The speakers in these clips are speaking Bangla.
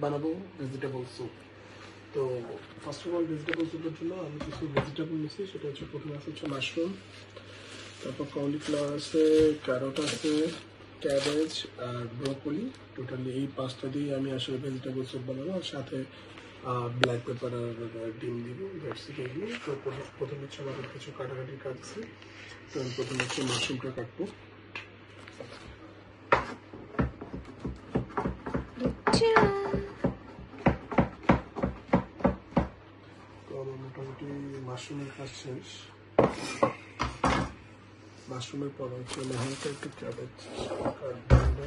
বানাবো ভেজিটেবল স্যুপ। তো ফার্স্ট অফ অল ভেজিটেবল স্যুপের জন্য আমি কিছু ভেজিটেবল নিচ্ছি, সেটা হচ্ছে প্রথমে আছে হচ্ছে মাশরুম, তারপর কলিফ্লাওয়ার আছে, ক্যারট আছে, ক্যাবেজ আর ব্রোকলি। টোটালি এই পাঁচটা দিয়ে আমি আসলে ভেজিটেবল স্যুপ বানাবো, আর সাথে ব্ল্যাক পেপার আর ডিম দিব, দ্যাটস ইট। এগুলো তো প্রথম হচ্ছে আমাদের কিছু কাটাকাটির কাজ আছে। তো আমি প্রথমে হচ্ছে মাশরুমটা কাটবো। তো আমার মোটামুটি মাশরুমের কাজ শেষ। মাশরুমের পর হচ্ছে আমি হালকা একটু ক্যাবেজ কাটবো।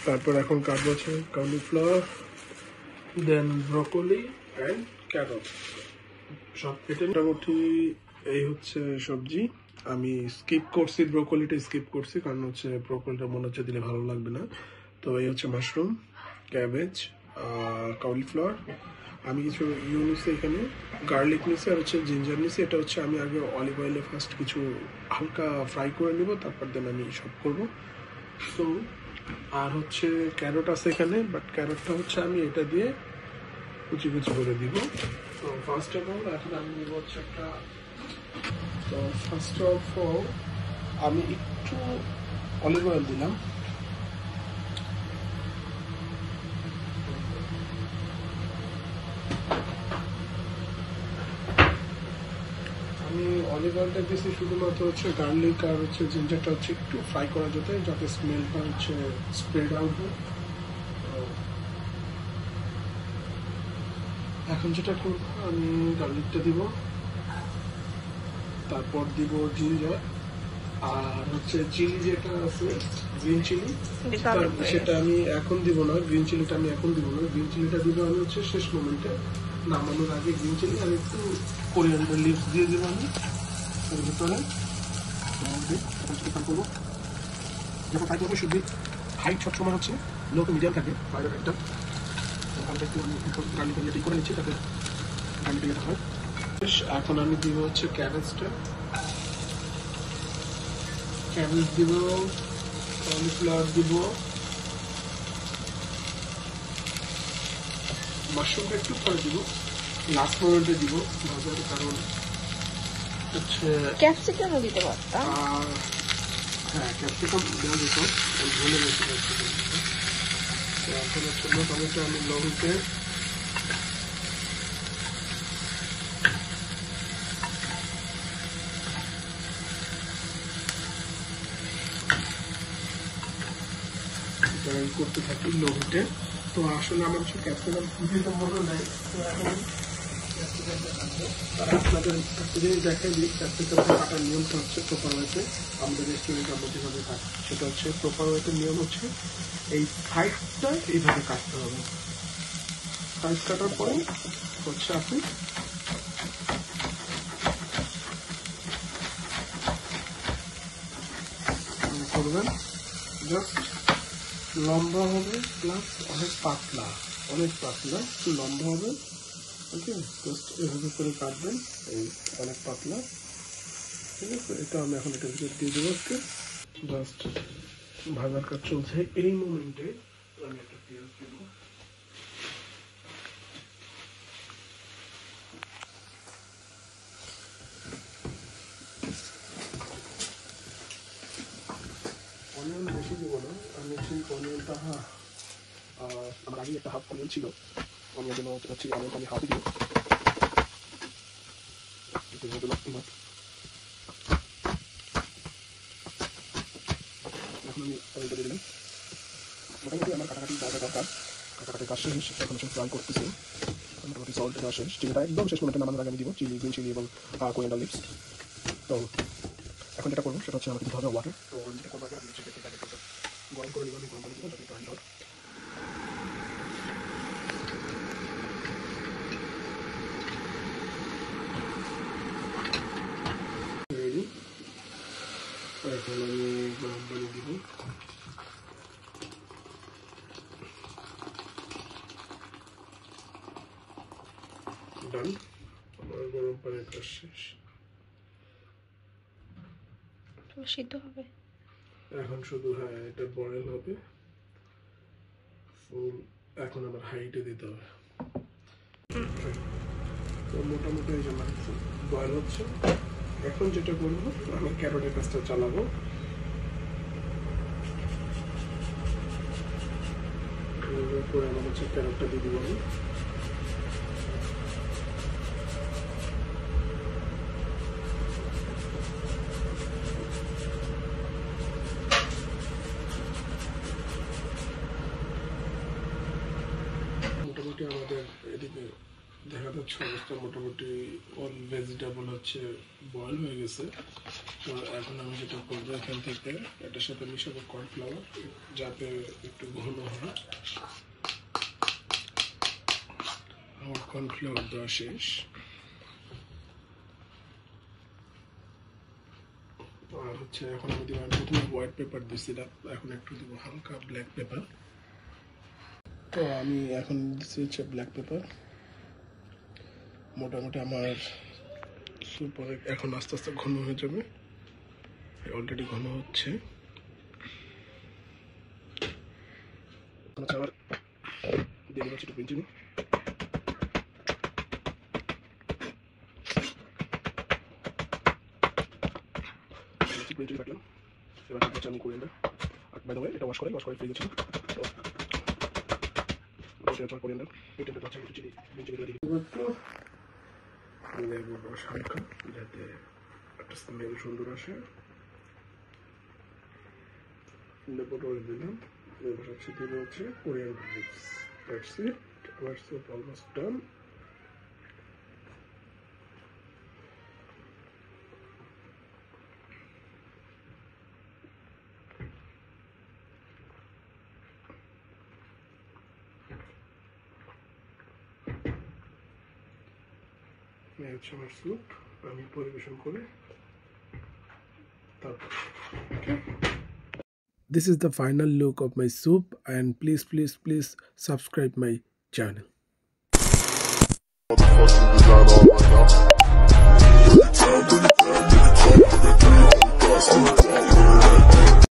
তারপর এখন কাটবো হচ্ছে cauliflower, then broccoli and carrot, সব কেটে মোটামুটি এই হচ্ছে সবজি। আমি স্কিপ করছি, ব্রোকলিটা স্কিপ করছি, কারণ হচ্ছে ব্রোকলিটা মনে হচ্ছে দিলে ভালো লাগবে না। তো এই হচ্ছে মাশরুম, ক্যাবেজ, কলিফ্লাওয়ার। আমি কিছু নিচ্ছি এখানে, গার্লিক নিচ্ছি আর হচ্ছে জিঞ্জার নিচ্ছি। এটা হচ্ছে আমি আগে অলিভ অয়েলে ফার্স্ট কিছু হালকা ফ্রাই করে নেব, তারপর দেন আমি সব করবো। তো আর হচ্ছে ক্যারট আছে এখানে, বাট ক্যারটটা হচ্ছে আমি এটা দিয়ে কুচি কুচি করে দিব। তো ফার্স্ট অফ অল এখন আমি নিব হচ্ছে একটা, তো ফার্স্ট অফ অল আমি একটু অলিভ অয়েল দিলাম। আমি অলিভ অয়েলটা দিয়েছি শুধুমাত্র হচ্ছে গার্লিক আর হচ্ছে জিঞ্জারটা হচ্ছে একটু ফ্রাই করা যাতে স্মেলটা হচ্ছে স্প্রেড আউট হয়। এখন যেটা করবো, আমি গার্লিকটা দিব, তারপর দিব জিঞ্জার, আর হচ্ছে চিলি যেটা আছে গ্রিন চিলি, সেটা আমি এখন দিব না। গ্রিন চিলিটা আমি এখন দিব না, গ্রিন চিলিটা দিব আমি হচ্ছে শেষ মোমেন্টে, নামানোর আগে গ্রিন চিলি আর একটু কোরিয়ান্ডার লিভস দিয়ে দেবো আমি এর ভিতরে। করবো যখন ফ্রাই করবো শুধু হাইট সবসময় হচ্ছে লো টু মিডিয়াম থাকে ফ্রাইডার একটা। হালকা একটু আমি গার্লিক করে নিচ্ছি তাতে গার্লিক এটা হয়। এখন আমি দিব হচ্ছে ক্যাবেজটা, ক্যাবেজ দিব, কলিফ্লাওয়ার দিব, মাশরুমটা একটু পরে দিব, লাস্ট মোমেন্টে দিব ভাজার, কারণ হচ্ছে ক্যাপসিকামও দিতে পারতাম। হ্যাঁ ক্যাপসিকাম দেওয়া যেত, ভুলে গেছি ক্যাপসিকাম। তো এখন হচ্ছে মোটামুটি আমি লবণকে করতে থাকি লোহিতে। তো আসলে আমার কিছু ক্যাপসিকাম দিতে মনে নেই, তো এখন আপনাদের একটা জিনিস দেখাই দিই। ক্যাপসিকামটা কাটার নিয়মটা হচ্ছে প্রপার ওয়েতে, আমাদের রেস্টুরেন্টে আমরা যেভাবে কাটি সেটা হচ্ছে প্রপার ওয়েতে নিয়ম হচ্ছে এই সাইডটা এইভাবে কাটতে হবে। সাইড কাটার পরে হচ্ছে আপনি করবেন, জাস্ট লম্বা হবে প্লাস অনেক পাতলা, একটু লম্বা হবে। ওকে, জাস্ট এভাবে করে কাটবেন, এই অনেক পাতলা। ঠিক আছে, এটা আমি এখন এটা ভিতরে দিয়ে দেবো। জাস্ট ভাজার কাজ চলছে, এই মোমেন্টে আমি একটা পেঁয়াজ দেবো। অনিয়ন বেশি দিব না, আমি ঠিক অনিয়নটা আমার আগে একটা হাফ অনিয়ন ছিল, আমি জন্য হচ্ছে অনিয়নটা আমি হাফই দিব। এখন আমি অনিয়নটা দিয়ে দিলাম। মোটামুটি আমার কাটাকাটি যা যা দরকার, কাটাকাটি কাজ শেষ, এখন হচ্ছে ফ্রাই করতেছি। মোটামুটি সল্ট দেওয়া শেষ, চিলিটা একদম শেষ মোমেন্টে নামানোর আগে আমি দিব চিলি, গ্রিন চিলি এবং কোরিয়ান্ডার লিভস। তো এখন যেটা করবো সেটা হচ্ছে আমাকে দিতে হবে ওয়াটার। তো যেটা করবো আগে আমি গরম করে নিব, গরম করে দিব যাতে গ্রাইন্ড হয়। রেডি। এখন আমি গরম পানি দিব। ডান, আমার গরম পানির কাজ শেষ। সিদ্ধ হবে এখন শুধু হ্যাঁ এটা বয়েল হবে ফুল। এখন আমার হাইটে দিতে হবে। তো মোটামুটি এই যে মাংস বয়েল হচ্ছে। এখন যেটা করবো আমি ক্যারটের কাজটা চালাবো। করে আমার হচ্ছে ক্যারটটা দিয়ে দিব আমি। মোটামুটি আমাদের এদিকে দেখা যাচ্ছে অবস্থা মোটামুটি অল ভেজিটেবল হচ্ছে বয়েল হয়ে গেছে। তো এখন আমি যেটা করবো এখান থেকে এটার সাথে মিশাবো কর্নফ্লাওয়ার যাতে একটু ঘন হয়। আমার কর্নফ্লাওয়ার দেওয়া শেষ। আর হচ্ছে এখন আমি দিলাম, প্রথমে হোয়াইট পেপার দিয়েছিলাম, এখন একটু দিব হালকা ব্ল্যাক পেপার। তো আমি এখন দিচ্ছি হচ্ছে ব্ল্যাক পেপার। মোটামুটি আমার স্যুপ এখন আস্তে আস্তে ঘন হয়ে যাবে, অলরেডি ঘন হচ্ছে। আবার দিয়ে দেবো একটু চিনি। কাটলাম, এবার হচ্ছে আমি কোরিয়ান্ডার। আর বাই দ্য ওয়ে এটা ওয়াশ করে ফ্রিজে ছিল, তো কোরিয়ান্ডার এই টেম্পে হচ্ছে একটু চিনি দিয়ে দিই। লেবুর রস হালকা যাতে একটা স্মেল সুন্দর আসে। লেবুর রস দিলাম, লেবুর সাথে দিয়ে হচ্ছে coriander leaves. That's it, our soup almost done. এই হচ্ছে আমার স্যুপ, আমি পরিবেশন করে তারপর। This is the final look of my soup, and please subscribe my channel. Motherfucking design all right now.